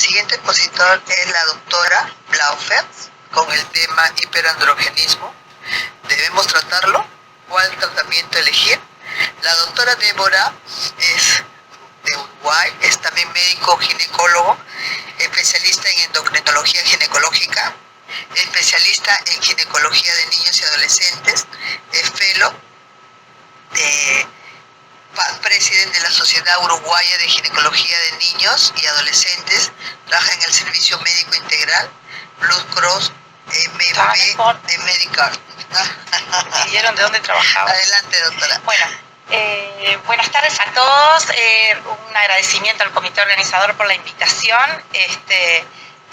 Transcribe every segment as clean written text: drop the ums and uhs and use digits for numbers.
siguiente expositor es la doctora Blaufels con el tema hiperandrogenismo. ¿Debemos tratarlo? ¿Cuál tratamiento elegir? La doctora Débora es de Uruguay, es también médico ginecólogo, especialista en endocrinología ginecológica, especialista en ginecología de niños y adolescentes, es fellow de presidente de la Sociedad Uruguaya de Ginecología de Niños y Adolescentes, trabaja en el Servicio Médico Integral, Blue Cross, MB, de Medical. ¿Vieron de dónde trabajaba? Adelante, doctora. Bueno, buenas tardes a todos. Un agradecimiento al comité organizador por la invitación.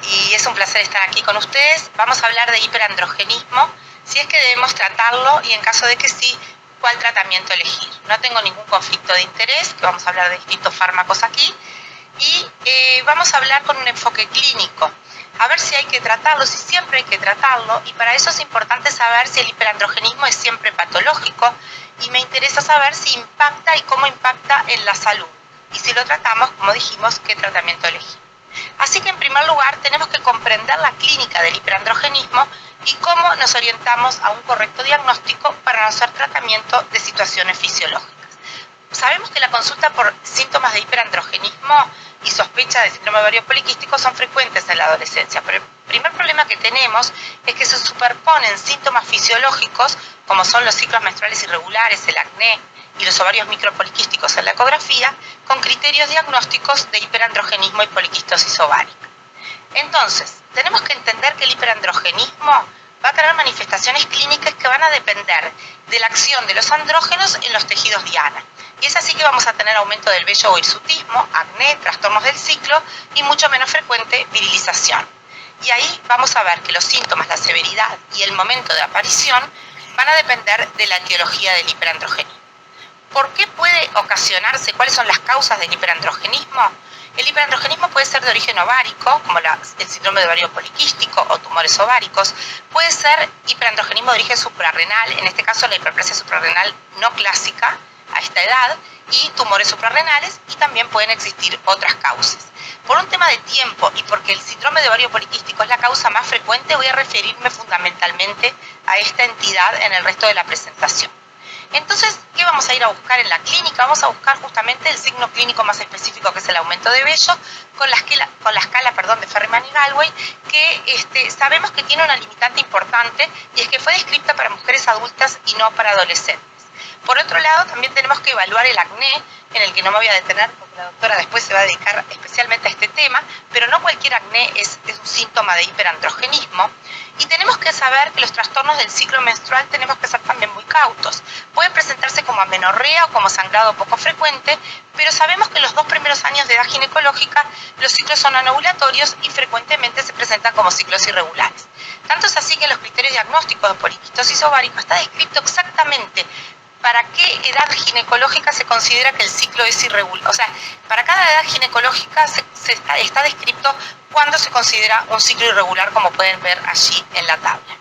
Y es un placer estar aquí con ustedes. Vamos a hablar de hiperandrogenismo, si es que debemos tratarlo y en caso de que sí, cuál tratamiento elegir. No tengo ningún conflicto de interés, que vamos a hablar de distintos fármacos aquí, y vamos a hablar con un enfoque clínico, a ver si hay que tratarlo, si siempre hay que tratarlo, y para eso es importante saber si el hiperandrogenismo es siempre patológico, y me interesa saber si impacta y cómo impacta en la salud, y si lo tratamos, como dijimos, qué tratamiento elegir. Así que en primer lugar tenemos que comprender la clínica del hiperandrogenismo y cómo nos orientamos a un correcto diagnóstico para no hacer tratamiento de situaciones fisiológicas. Sabemos que la consulta por síntomas de hiperandrogenismo y sospecha de síndrome ovario poliquístico son frecuentes en la adolescencia, pero el primer problema que tenemos es que se superponen síntomas fisiológicos como son los ciclos menstruales irregulares, el acné y los ovarios micropoliquísticos en la ecografía con criterios diagnósticos de hiperandrogenismo y poliquistosis ovárica. Entonces, tenemos que entender que el hiperandrogenismo va a tener manifestaciones clínicas que van a depender de la acción de los andrógenos en los tejidos diana. Y es así que vamos a tener aumento del vello o hirsutismo, acné, trastornos del ciclo y mucho menos frecuente virilización. Y ahí vamos a ver que los síntomas, la severidad y el momento de aparición van a depender de la etiología del hiperandrogenismo. ¿Por qué puede ocasionarse? ¿Cuáles son las causas del hiperandrogenismo? El hiperandrogenismo puede ser de origen ovárico, como el síndrome de ovario poliquístico o tumores ováricos. Puede ser hiperandrogenismo de origen suprarrenal, en este caso la hiperplasia suprarrenal no clásica a esta edad, y tumores suprarrenales, y también pueden existir otras causas. Por un tema de tiempo y porque el síndrome de ovario poliquístico es la causa más frecuente, voy a referirme fundamentalmente a esta entidad en el resto de la presentación. Entonces, ¿qué vamos a ir a buscar en la clínica? Vamos a buscar justamente el signo clínico más específico, que es el aumento de vello, con la escala de Ferriman y Galway, que sabemos que tiene una limitante importante, y es que fue descrita para mujeres adultas y no para adolescentes. Por otro lado, también tenemos que evaluar el acné, en el que no me voy a detener porque la doctora después se va a dedicar especialmente a este tema, pero no cualquier acné es un síntoma de hiperandrogenismo. Y tenemos que saber que los trastornos del ciclo menstrual tenemos que ser también muy cautos. Pueden presentarse como amenorrea o como sangrado poco frecuente, pero sabemos que en los 2 primeros años de edad ginecológica los ciclos son anovulatorios y frecuentemente se presentan como ciclos irregulares. Tanto es así que en los criterios diagnósticos de poliquistosis ovárica está descrito exactamente para qué edad ginecológica se considera que el ciclo es irregular. O sea, para cada edad ginecológica está descrito cuándo se considera un ciclo irregular, como pueden ver allí en la tabla.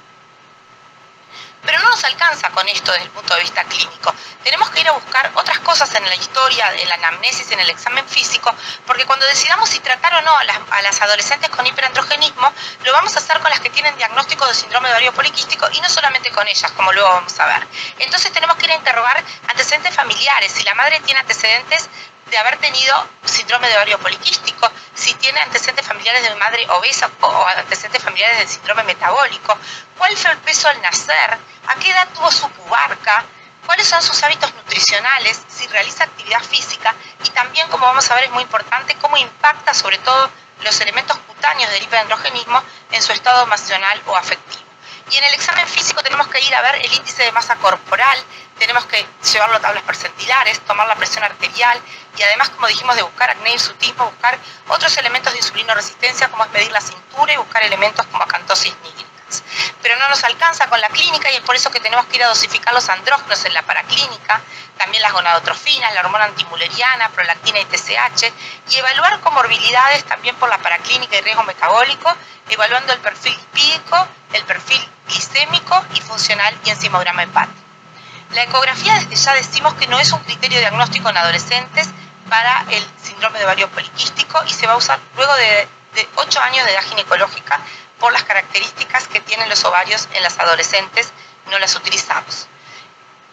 Pero no nos alcanza con esto desde el punto de vista clínico. Tenemos que ir a buscar otras cosas en la historia, en la anamnesis, en el examen físico, porque cuando decidamos si tratar o no a las adolescentes con hiperandrogenismo, lo vamos a hacer con las que tienen diagnóstico de síndrome de ovario poliquístico y no solamente con ellas, como luego vamos a ver. Entonces tenemos que ir a interrogar antecedentes familiares, si la madre tiene antecedentes de haber tenido síndrome de ovario poliquístico, si tiene antecedentes familiares de madre obesa o antecedentes familiares de síndrome metabólico, cuál fue el peso al nacer, a qué edad tuvo su pubarca, cuáles son sus hábitos nutricionales, si realiza actividad física, y también, como vamos a ver, es muy importante cómo impacta sobre todo los elementos cutáneos del hiperandrogenismo en su estado emocional o afectivo. Y en el examen físico tenemos que ir a ver el índice de masa corporal, tenemos que llevarlo a tablas percentilares, tomar la presión arterial y además, como dijimos, de buscar acné, hirsutismo, buscar otros elementos de insulinoresistencia, como es medir la cintura y buscar elementos como acantosis nígricas. Pero no nos alcanza con la clínica y es por eso que tenemos que ir a dosificar los andrógenos en la paraclínica, también las gonadotrofinas, la hormona antimuleriana, prolactina y TSH, y evaluar comorbilidades también por la paraclínica y riesgo metabólico, evaluando el perfil lipídico, el perfil glicémico y funcional y enzimograma hepático. La ecografía, desde ya decimos que no es un criterio diagnóstico en adolescentes para el síndrome de ovario poliquístico y se va a usar luego de de 8 años de edad ginecológica por las características que tienen los ovarios en las adolescentes, no las utilizamos.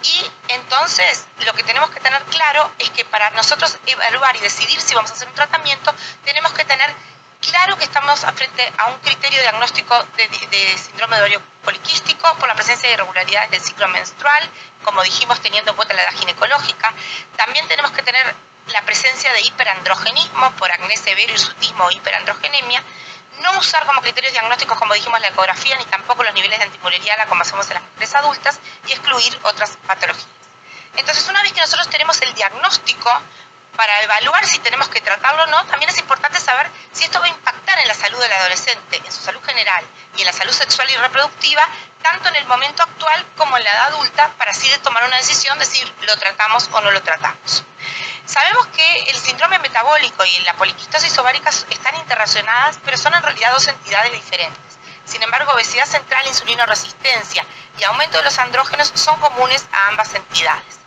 Y entonces lo que tenemos que tener claro es que para nosotros evaluar y decidir si vamos a hacer un tratamiento, tenemos que tener claro que estamos frente a un criterio diagnóstico de síndrome de ovario poliquístico por la presencia de irregularidades del ciclo menstrual, como dijimos, teniendo en cuenta la edad ginecológica. También tenemos que tener la presencia de hiperandrogenismo por acné severo, hirsutismo o hiperandrogenemia. No usar como criterios diagnósticos, como dijimos, la ecografía ni tampoco los niveles de antimureriana como hacemos en las mujeres adultas, y excluir otras patologías. Entonces, una vez que nosotros tenemos el diagnóstico para evaluar si tenemos que tratarlo o no, también es importante saber si esto va a impactar en la salud del adolescente, en su salud general y en la salud sexual y reproductiva, tanto en el momento actual como en la edad adulta, para así tomar una decisión de si lo tratamos o no lo tratamos. Sabemos que el síndrome metabólico y la poliquistosis ovárica están interrelacionadas, pero son en realidad dos entidades diferentes. Sin embargo, obesidad central, insulinoresistencia y aumento de los andrógenos son comunes a ambas entidades.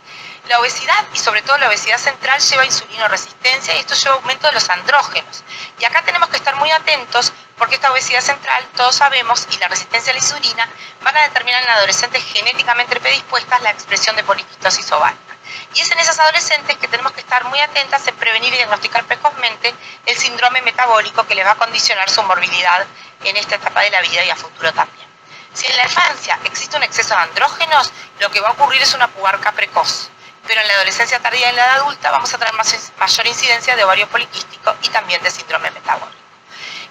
La obesidad, y sobre todo la obesidad central, lleva insulinoresistencia y esto lleva aumento de los andrógenos. Y acá tenemos que estar muy atentos porque esta obesidad central, todos sabemos, y la resistencia a la insulina van a determinar en adolescentes genéticamente predispuestas la expresión de poliquistosis ovárica. Y es en esas adolescentes que tenemos que estar muy atentas en prevenir y diagnosticar precozmente el síndrome metabólico que les va a condicionar su morbilidad en esta etapa de la vida y a futuro también. Si en la infancia existe un exceso de andrógenos, lo que va a ocurrir es una pubarca precoz. Pero en la adolescencia tardía y en la edad adulta vamos a tener mayor incidencia de ovario poliquístico y también de síndrome metabólico.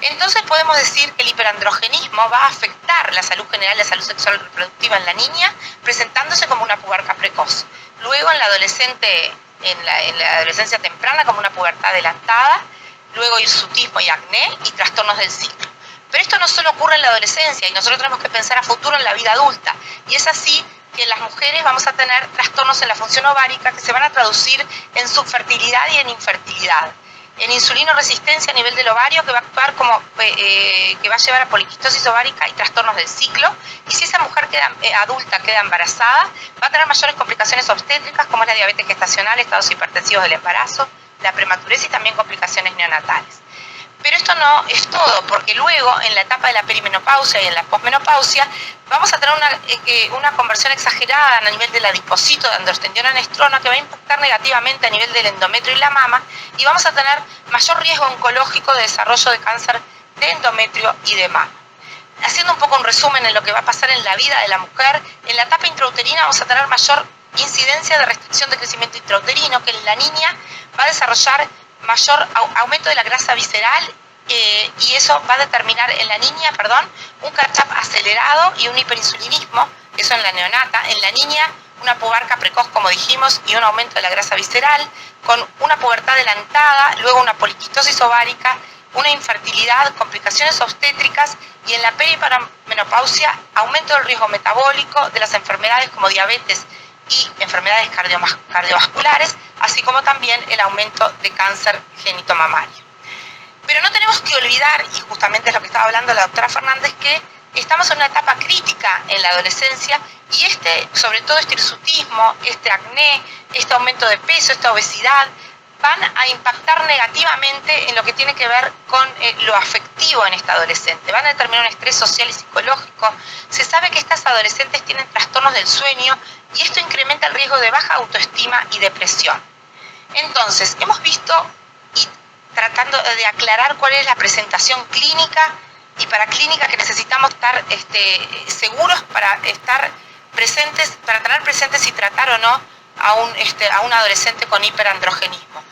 Entonces podemos decir que el hiperandrogenismo va a afectar la salud general, la salud sexual y reproductiva en la niña, presentándose como una pubarca precoz. Luego en la adolescente, en la adolescencia temprana, como una pubertad adelantada, luego hirsutismo y acné y trastornos del ciclo. Pero esto no solo ocurre en la adolescencia y nosotros tenemos que pensar a futuro en la vida adulta. Y es así que en las mujeres vamos a tener trastornos en la función ovárica que se van a traducir en subfertilidad y en infertilidad. En insulinoresistencia a nivel del ovario, que va a actuar como que va a llevar a poliquistosis ovárica y trastornos del ciclo. Y si esa mujer adulta queda embarazada, va a tener mayores complicaciones obstétricas como es la diabetes gestacional, estados hipertensivos del embarazo, la prematurez y también complicaciones neonatales. Pero esto no es todo, porque luego en la etapa de la perimenopausia y en la posmenopausia vamos a tener una conversión exagerada a nivel del adipocito, de androstendiona en estrona, que va a impactar negativamente a nivel del endometrio y la mama, y vamos a tener mayor riesgo oncológico de desarrollo de cáncer de endometrio y de mama. Haciendo un poco un resumen en lo que va a pasar en la vida de la mujer, en la etapa intrauterina vamos a tener mayor incidencia de restricción de crecimiento intrauterino, que en la niña va a desarrollar mayor aumento de la grasa visceral y eso va a determinar en la niña, un catch-up acelerado y un hiperinsulinismo, eso en la neonata. En la niña, una pubarca precoz, como dijimos, y un aumento de la grasa visceral, con una pubertad adelantada, luego una poliquistosis ovárica, una infertilidad, complicaciones obstétricas y en la perimenopausia, aumento del riesgo metabólico de las enfermedades como diabetes y enfermedades cardiovasculares, así como también el aumento de cáncer genitomamario. Pero no tenemos que olvidar, y justamente es lo que estaba hablando la doctora Fernández, que estamos en una etapa crítica en la adolescencia y sobre todo este hirsutismo, este acné, este aumento de peso, esta obesidad, van a impactar negativamente en lo que tiene que ver con lo afectivo en esta adolescente. Van a determinar un estrés social y psicológico. Se sabe que estas adolescentes tienen trastornos del sueño y esto incrementa el riesgo de baja autoestima y depresión. Entonces, hemos visto y tratando de aclarar cuál es la presentación clínica y para clínica que necesitamos estar seguros para estar presentes, para tener presentes si tratar o no a un adolescente con hiperandrogenismo.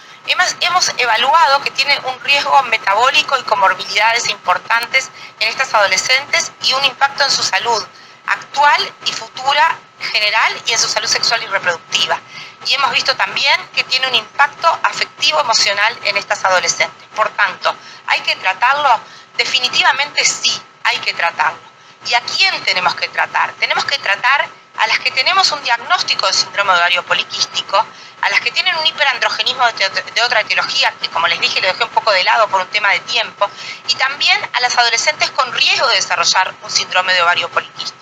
Hemos evaluado que tiene un riesgo metabólico y comorbilidades importantes en estas adolescentes y un impacto en su salud actual y futura general y en su salud sexual y reproductiva. Y hemos visto también que tiene un impacto afectivo emocional en estas adolescentes. Por tanto, ¿hay que tratarlo? Definitivamente sí, hay que tratarlo. ¿Y a quién tenemos que tratar? Tenemos que tratar a las que tenemos un diagnóstico de síndrome de ovario poliquístico, a las que tienen un hiperandrogenismo de otra etiología, que como les dije lo dejé un poco de lado por un tema de tiempo, y también a las adolescentes con riesgo de desarrollar un síndrome de ovario poliquístico.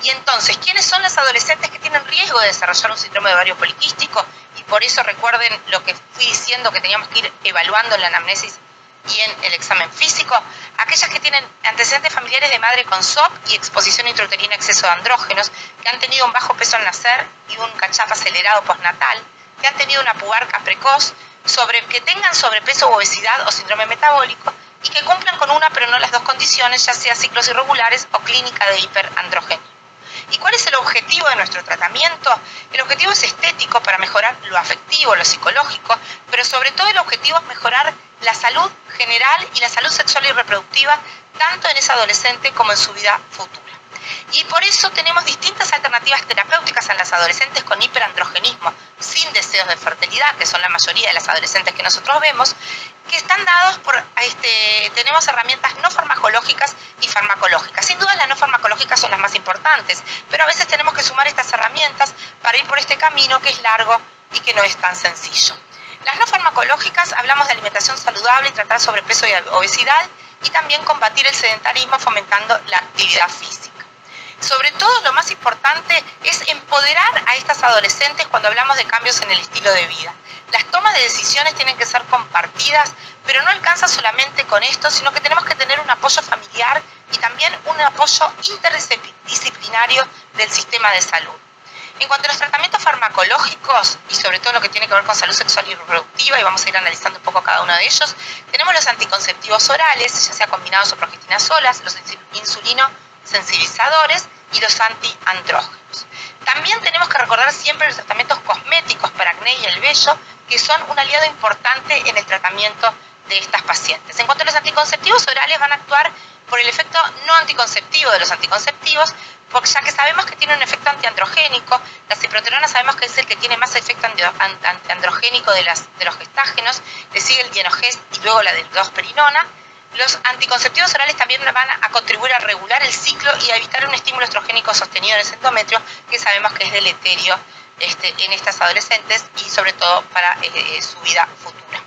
Y entonces, ¿quiénes son las adolescentes que tienen riesgo de desarrollar un síndrome de ovario poliquístico? Y por eso recuerden lo que fui diciendo que teníamos que ir evaluando en la anamnesis y en el examen físico, aquellas que tienen antecedentes familiares de madre con SOP y exposición intrauterina a exceso de andrógenos, que han tenido un bajo peso al nacer y un catch-up acelerado postnatal, que han tenido una pubarca precoz, que tengan sobrepeso, obesidad o síndrome metabólico y que cumplan con una pero no las dos condiciones, ya sea ciclos irregulares o clínica de hiperandrogenismo. ¿Y cuál es el objetivo de nuestro tratamiento? El objetivo es estético para mejorar lo afectivo, lo psicológico, pero sobre todo el objetivo es mejorar la salud general y la salud sexual y reproductiva, tanto en esa adolescente como en su vida futura. Y por eso tenemos distintas alternativas terapéuticas en las adolescentes con hiperandrogenismo, sin deseos de fertilidad, que son la mayoría de las adolescentes que nosotros vemos, que están dados por, tenemos herramientas no farmacológicas y farmacológicas. Sin duda las no farmacológicas son las más importantes, pero a veces tenemos que sumar estas herramientas para ir por este camino que es largo y que no es tan sencillo. Las no farmacológicas hablamos de alimentación saludable y tratar sobrepeso y obesidad, y también combatir el sedentarismo fomentando la actividad física. Sobre todo, lo más importante es empoderar a estas adolescentes cuando hablamos de cambios en el estilo de vida. Las tomas de decisiones tienen que ser compartidas, pero no alcanza solamente con esto, sino que tenemos que tener un apoyo familiar y también un apoyo interdisciplinario del sistema de salud. En cuanto a los tratamientos farmacológicos, y sobre todo lo que tiene que ver con salud sexual y reproductiva, y vamos a ir analizando un poco cada uno de ellos, tenemos los anticonceptivos orales, ya sea combinados o progestinas solas, los insulinosensibilizadores y los antiandrógenos. También tenemos que recordar siempre los tratamientos cosméticos para acné y el vello, que son un aliado importante en el tratamiento de estas pacientes. En cuanto a los anticonceptivos orales, van a actuar por el efecto no anticonceptivo de los anticonceptivos, porque ya que sabemos que tiene un efecto antiandrogénico, la ciproterona sabemos que es el que tiene más efecto antiandrogénico de los gestágenos, le sigue el dienogest y luego la dosperinona. Los anticonceptivos orales también van a contribuir a regular el ciclo y a evitar un estímulo estrogénico sostenido en el endometrio, que sabemos que es deleterio en estas adolescentes y sobre todo para su vida futura.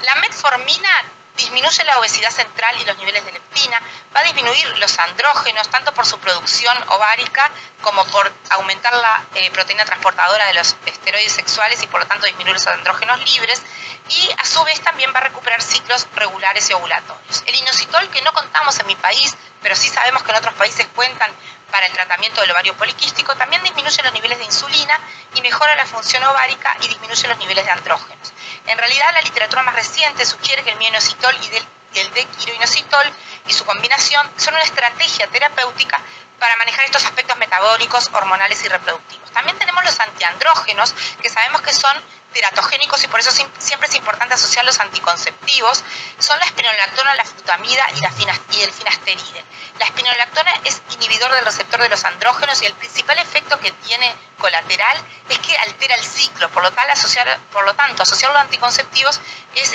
La metformina disminuye la obesidad central y los niveles de leptina, va a disminuir los andrógenos, tanto por su producción ovárica como por aumentar la proteína transportadora de los esteroides sexuales y por lo tanto disminuir los andrógenos libres, y a su vez también va a recuperar ciclos regulares y ovulatorios. El inositol, que no contamos en mi país, pero sí sabemos que en otros países cuentan para el tratamiento del ovario poliquístico, también disminuye los niveles de insulina y mejora la función ovárica y disminuye los niveles de andrógenos. En realidad, la literatura más reciente sugiere que el mioinositol y el dequiroinositol y su combinación son una estrategia terapéutica para manejar estos aspectos metabólicos, hormonales y reproductivos. También tenemos los antiandrógenos, que sabemos que son teratogénicos y por eso siempre es importante asociar los anticonceptivos. Son la espironolactona, la flutamida y el finasteride. La espironolactona es inhibidor del receptor de los andrógenos y el principal efecto que tiene colateral es que altera el ciclo. Por lo tanto, asociar los anticonceptivos es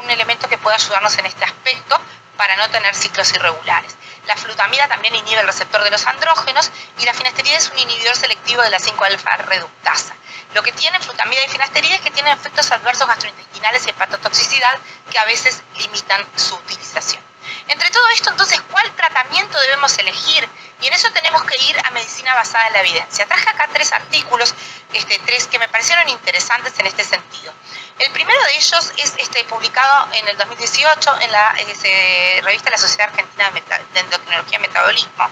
un elemento que puede ayudarnos en este aspecto para no tener ciclos irregulares. La flutamida también inhibe el receptor de los andrógenos y la finasterida es un inhibidor selectivo de la 5-alfa reductasa. Lo que tienen flutamida y finasterida es que tienen efectos adversos gastrointestinales y hepatotoxicidad que a veces limitan su utilización. Entre todo esto, entonces, ¿cuál tratamiento debemos elegir? Y en eso tenemos que ir a medicina basada en la evidencia. Traje acá 3 artículos, 3 que me parecieron interesantes en este sentido. El primero de ellos es publicado en el 2018 en la revista de la Sociedad Argentina de Endocrinología y Metabolismo.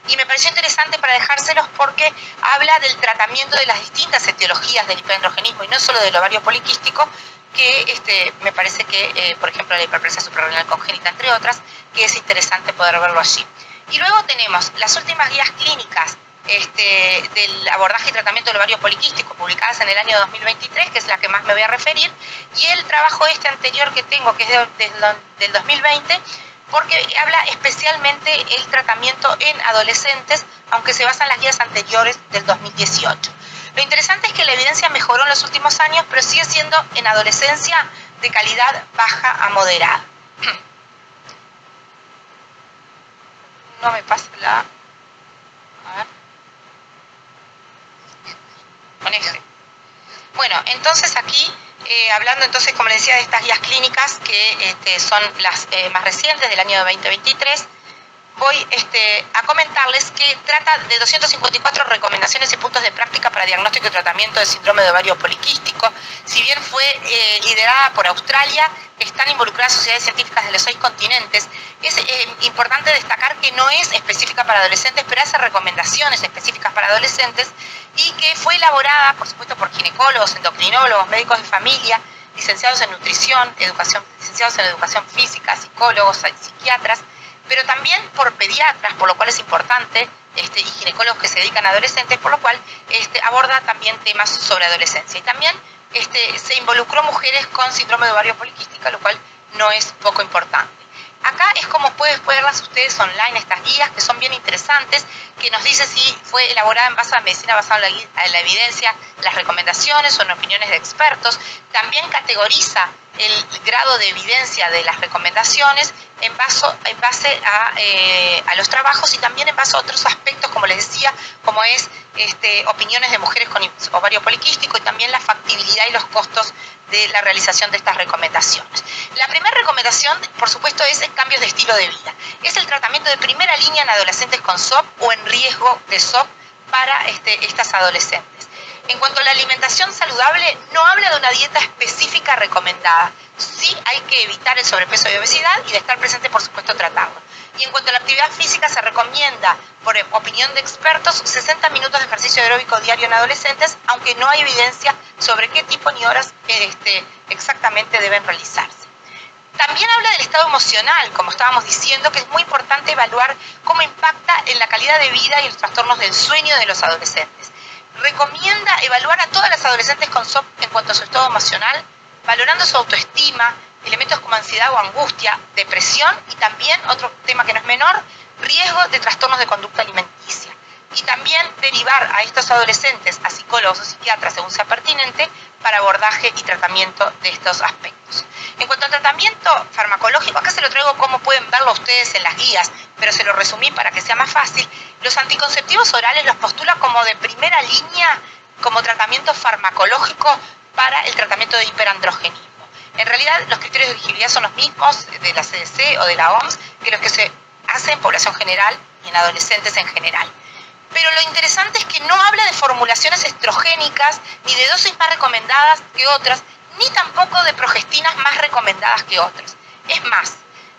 Y me pareció interesante para dejárselos porque habla del tratamiento de las distintas etiologías del hiperandrogenismo y no solo del ovario poliquístico, que me parece que, por ejemplo, la hiperplasia suprarrenal congénita, entre otras, que es interesante poder verlo allí. Y luego tenemos las últimas guías clínicas del abordaje y tratamiento del ovario poliquístico, publicadas en el año 2023, que es la que más me voy a referir, y el trabajo anterior que tengo, que es del 2020, porque habla especialmente el tratamiento en adolescentes, aunque se basa en las guías anteriores del 2018. Lo interesante es que la evidencia mejoró en los últimos años, pero sigue siendo en adolescencia de calidad baja a moderada. No me pasa la... A ver. Con F. Bueno, entonces aquí, hablando entonces, como les decía, de estas guías clínicas que son las más recientes del año 2023, voy a comentarles que trata de 254 recomendaciones y puntos de práctica para diagnóstico y tratamiento de síndrome de ovario poliquístico. Si bien fue liderada por Australia, están involucradas sociedades científicas de los 6 continentes. Es importante destacar que no es específica para adolescentes, pero hace recomendaciones específicas para adolescentes y que fue elaborada, por supuesto, por ginecólogos, endocrinólogos, médicos de familia, licenciados en nutrición, licenciados en educación física, psicólogos, psiquiatras, pero también por pediatras, por lo cual es importante, y ginecólogos que se dedican a adolescentes, por lo cual aborda también temas sobre adolescencia. Y también se involucró mujeres con síndrome de ovario poliquístico, lo cual no es poco importante. Acá es como pueden verlas ustedes online, estas guías que son bien interesantes, que nos dice si fue elaborada en base a medicina basada en la evidencia, las recomendaciones o en opiniones de expertos. También categoriza el grado de evidencia de las recomendaciones en base a los trabajos y también en base a otros aspectos, como les decía, como es opiniones de mujeres con ovario poliquístico y también la factibilidad y los costos de la realización de estas recomendaciones. La primera recomendación, por supuesto, es el cambio de estilo de vida. Es el tratamiento de primera línea en adolescentes con SOP o en riesgo de SOP para estas adolescentes. En cuanto a la alimentación saludable, no habla de una dieta específica recomendada. Sí hay que evitar el sobrepeso y obesidad y de estar presente, por supuesto, tratarlo. Y en cuanto a la actividad física, se recomienda, por opinión de expertos, 60 minutos de ejercicio aeróbico diario en adolescentes, aunque no hay evidencia sobre qué tipo ni horas exactamente deben realizarse. También habla del estado emocional, como estábamos diciendo, que es muy importante evaluar cómo impacta en la calidad de vida y los trastornos del sueño de los adolescentes. Recomienda evaluar a todas las adolescentes con SOP en cuanto a su estado emocional, valorando su autoestima, elementos como ansiedad o angustia, depresión y también, otro tema que no es menor, riesgo de trastornos de conducta alimenticia. Y también derivar a estos adolescentes a psicólogos o psiquiatras según sea pertinente para abordaje y tratamiento de estos aspectos. En cuanto al tratamiento farmacológico, acá se lo traigo como pueden verlo ustedes en las guías, pero se lo resumí para que sea más fácil. Los anticonceptivos orales los postula como de primera línea como tratamiento farmacológico para el tratamiento de hiperandrogenismo. En realidad, los criterios de elegibilidad son los mismos de la CDC o de la OMS que los que se hacen en población general y en adolescentes en general. Pero lo interesante es que no habla de formulaciones estrogénicas, ni de dosis más recomendadas que otras, ni tampoco de progestinas más recomendadas que otras. Es más,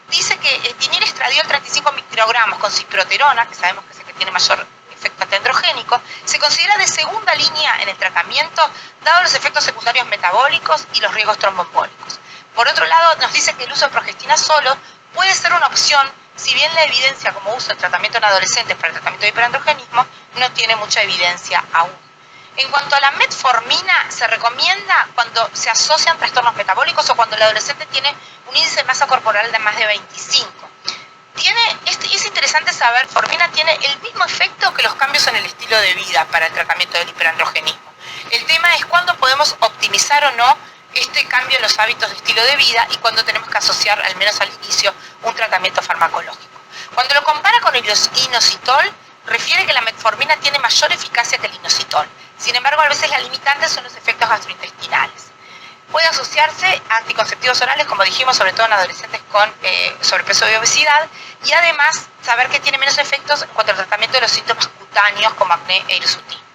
dice que el etiniel estradiol 35 microgramos con ciproterona, que sabemos que es el que tiene mayor efecto antiandrogénico, se considera de segunda línea en el tratamiento, dado los efectos secundarios metabólicos y los riesgos tromboembólicos. Por otro lado, nos dice que el uso de progestina solo puede ser una opción, si bien la evidencia como uso de tratamiento en adolescentes para el tratamiento de hiperandrogenismo no tiene mucha evidencia aún. En cuanto a la metformina, se recomienda cuando se asocian trastornos metabólicos o cuando el adolescente tiene un índice de masa corporal de más de 25. Es interesante saber, metformina tiene el mismo efecto que los cambios en el estilo de vida para el tratamiento del hiperandrogenismo. El tema es cuándo podemos optimizar o no este cambio en los hábitos de estilo de vida y cuándo tenemos que asociar, al menos al inicio, un tratamiento farmacológico. Cuando lo compara con el inositol, refiere que la metformina tiene mayor eficacia que el inositol. Sin embargo, a veces la limitante son los efectos gastrointestinales. Puede asociarse a anticonceptivos orales, como dijimos, sobre todo en adolescentes con sobrepeso y obesidad, y además saber que tiene menos efectos en cuanto al tratamiento de los síntomas cutáneos como acné e hirsutismo.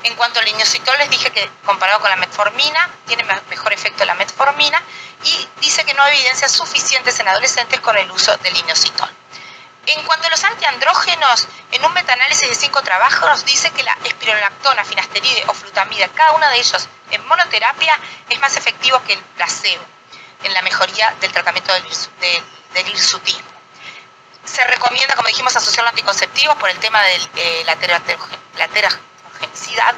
En cuanto al inositol, les dije que comparado con la metformina, tiene mejor efecto la metformina, y dice que no hay evidencias suficientes en adolescentes con el uso del inositol. En cuanto a los antiandrógenos, en un metaanálisis de 5 trabajos dice que la espironolactona, finasteride o flutamida, cada uno de ellos en monoterapia es más efectivo que el placebo en la mejoría del tratamiento del hirsutismo. Se recomienda, como dijimos, asociar los anticonceptivos por el tema de la terogenicidad,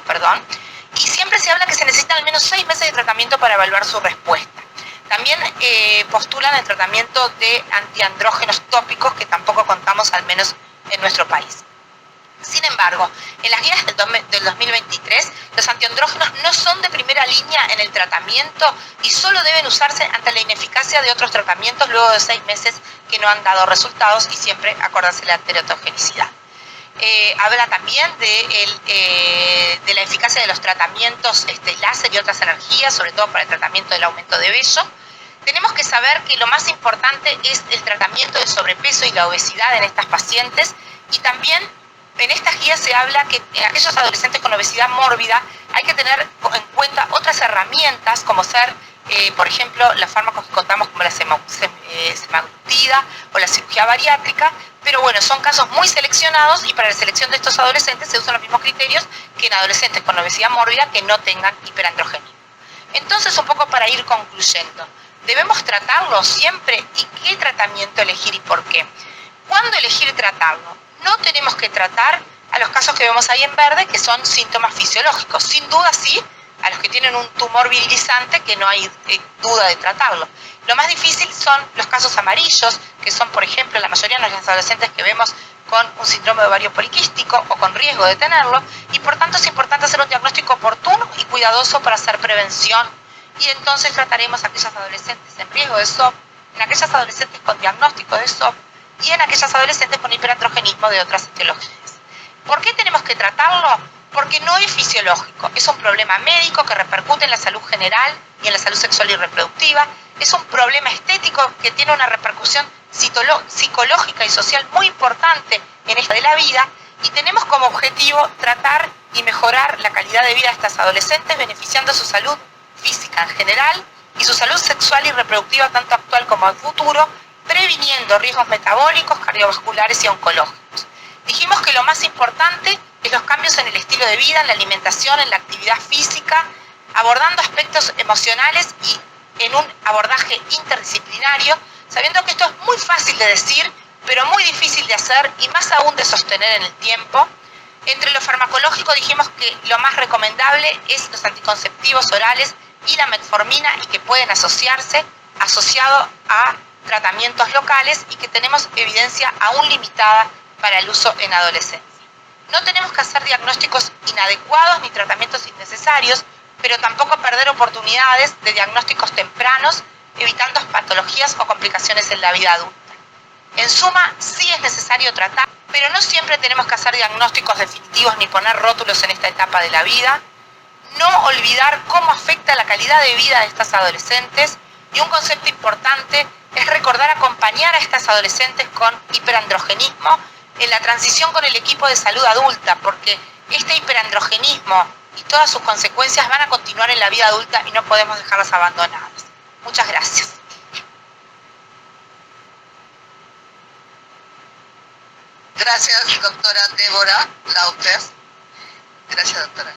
y siempre se habla que se necesitan al menos 6 meses de tratamiento para evaluar su respuesta. También postulan el tratamiento de antiandrógenos tópicos, que tampoco contamos, al menos en nuestro país. Sin embargo, en las guías del 2023, los antiandrógenos no son de primera línea en el tratamiento y solo deben usarse ante la ineficacia de otros tratamientos luego de 6 meses que no han dado resultados, y siempre acordarse de la teratogenicidad. Habla también de la eficacia de los tratamientos láser y otras energías, sobre todo para el tratamiento del aumento de vello. Tenemos que saber que lo más importante es el tratamiento del sobrepeso y la obesidad en estas pacientes, y también en estas guías se habla que en aquellos adolescentes con obesidad mórbida hay que tener en cuenta otras herramientas, como ser, por ejemplo, los fármacos que contamos como la semaglutida o la cirugía bariátrica, pero bueno, son casos muy seleccionados y para la selección de estos adolescentes se usan los mismos criterios que en adolescentes con obesidad mórbida que no tengan hiperandrogenismo. Entonces, un poco para ir concluyendo, ¿debemos tratarlo siempre? ¿Y qué tratamiento elegir y por qué? ¿Cuándo elegir tratarlo? No tenemos que tratar a los casos que vemos ahí en verde, que son síntomas fisiológicos. Sin duda sí, a los que tienen un tumor virilizante, que no hay duda de tratarlo. Lo más difícil son los casos amarillos, que son, por ejemplo, la mayoría de los adolescentes que vemos con un síndrome de ovario poliquístico o con riesgo de tenerlo, y por tanto es importante hacer un diagnóstico oportuno y cuidadoso para hacer prevención, y entonces trataremos a aquellas adolescentes en riesgo de SOP, en aquellas adolescentes con diagnóstico de SOP y en aquellas adolescentes con hiperandrogenismo de otras etiologías. ¿Por qué tenemos que tratarlo? Porque no es fisiológico, es un problema médico que repercute en la salud general y en la salud sexual y reproductiva, es un problema estético que tiene una repercusión psicológica y social muy importante en esta de la vida, y tenemos como objetivo tratar y mejorar la calidad de vida de estas adolescentes, beneficiando su salud física en general y su salud sexual y reproductiva tanto actual como al futuro, previniendo riesgos metabólicos, cardiovasculares y oncológicos. Dijimos que lo más importante es los cambios en el estilo de vida, en la alimentación, en la actividad física, abordando aspectos emocionales y en un abordaje interdisciplinario, sabiendo que esto es muy fácil de decir, pero muy difícil de hacer y más aún de sostener en el tiempo. Entre lo farmacológico dijimos que lo más recomendable es los anticonceptivos orales y la metformina, y que pueden asociarse asociado a tratamientos locales y que tenemos evidencia aún limitada para el uso en adolescencia. No tenemos que hacer diagnósticos inadecuados ni tratamientos innecesarios, pero tampoco perder oportunidades de diagnósticos tempranos, evitando patologías o complicaciones en la vida adulta. En suma, sí es necesario tratar, pero no siempre tenemos que hacer diagnósticos definitivos ni poner rótulos en esta etapa de la vida. No olvidar cómo afecta la calidad de vida de estas adolescentes, y un concepto importante es recordar acompañar a estas adolescentes con hiperandrogenismo en la transición con el equipo de salud adulta, porque este hiperandrogenismo y todas sus consecuencias van a continuar en la vida adulta y no podemos dejarlas abandonadas. Muchas gracias. Gracias, doctora Débora Lauters. Gracias, doctora.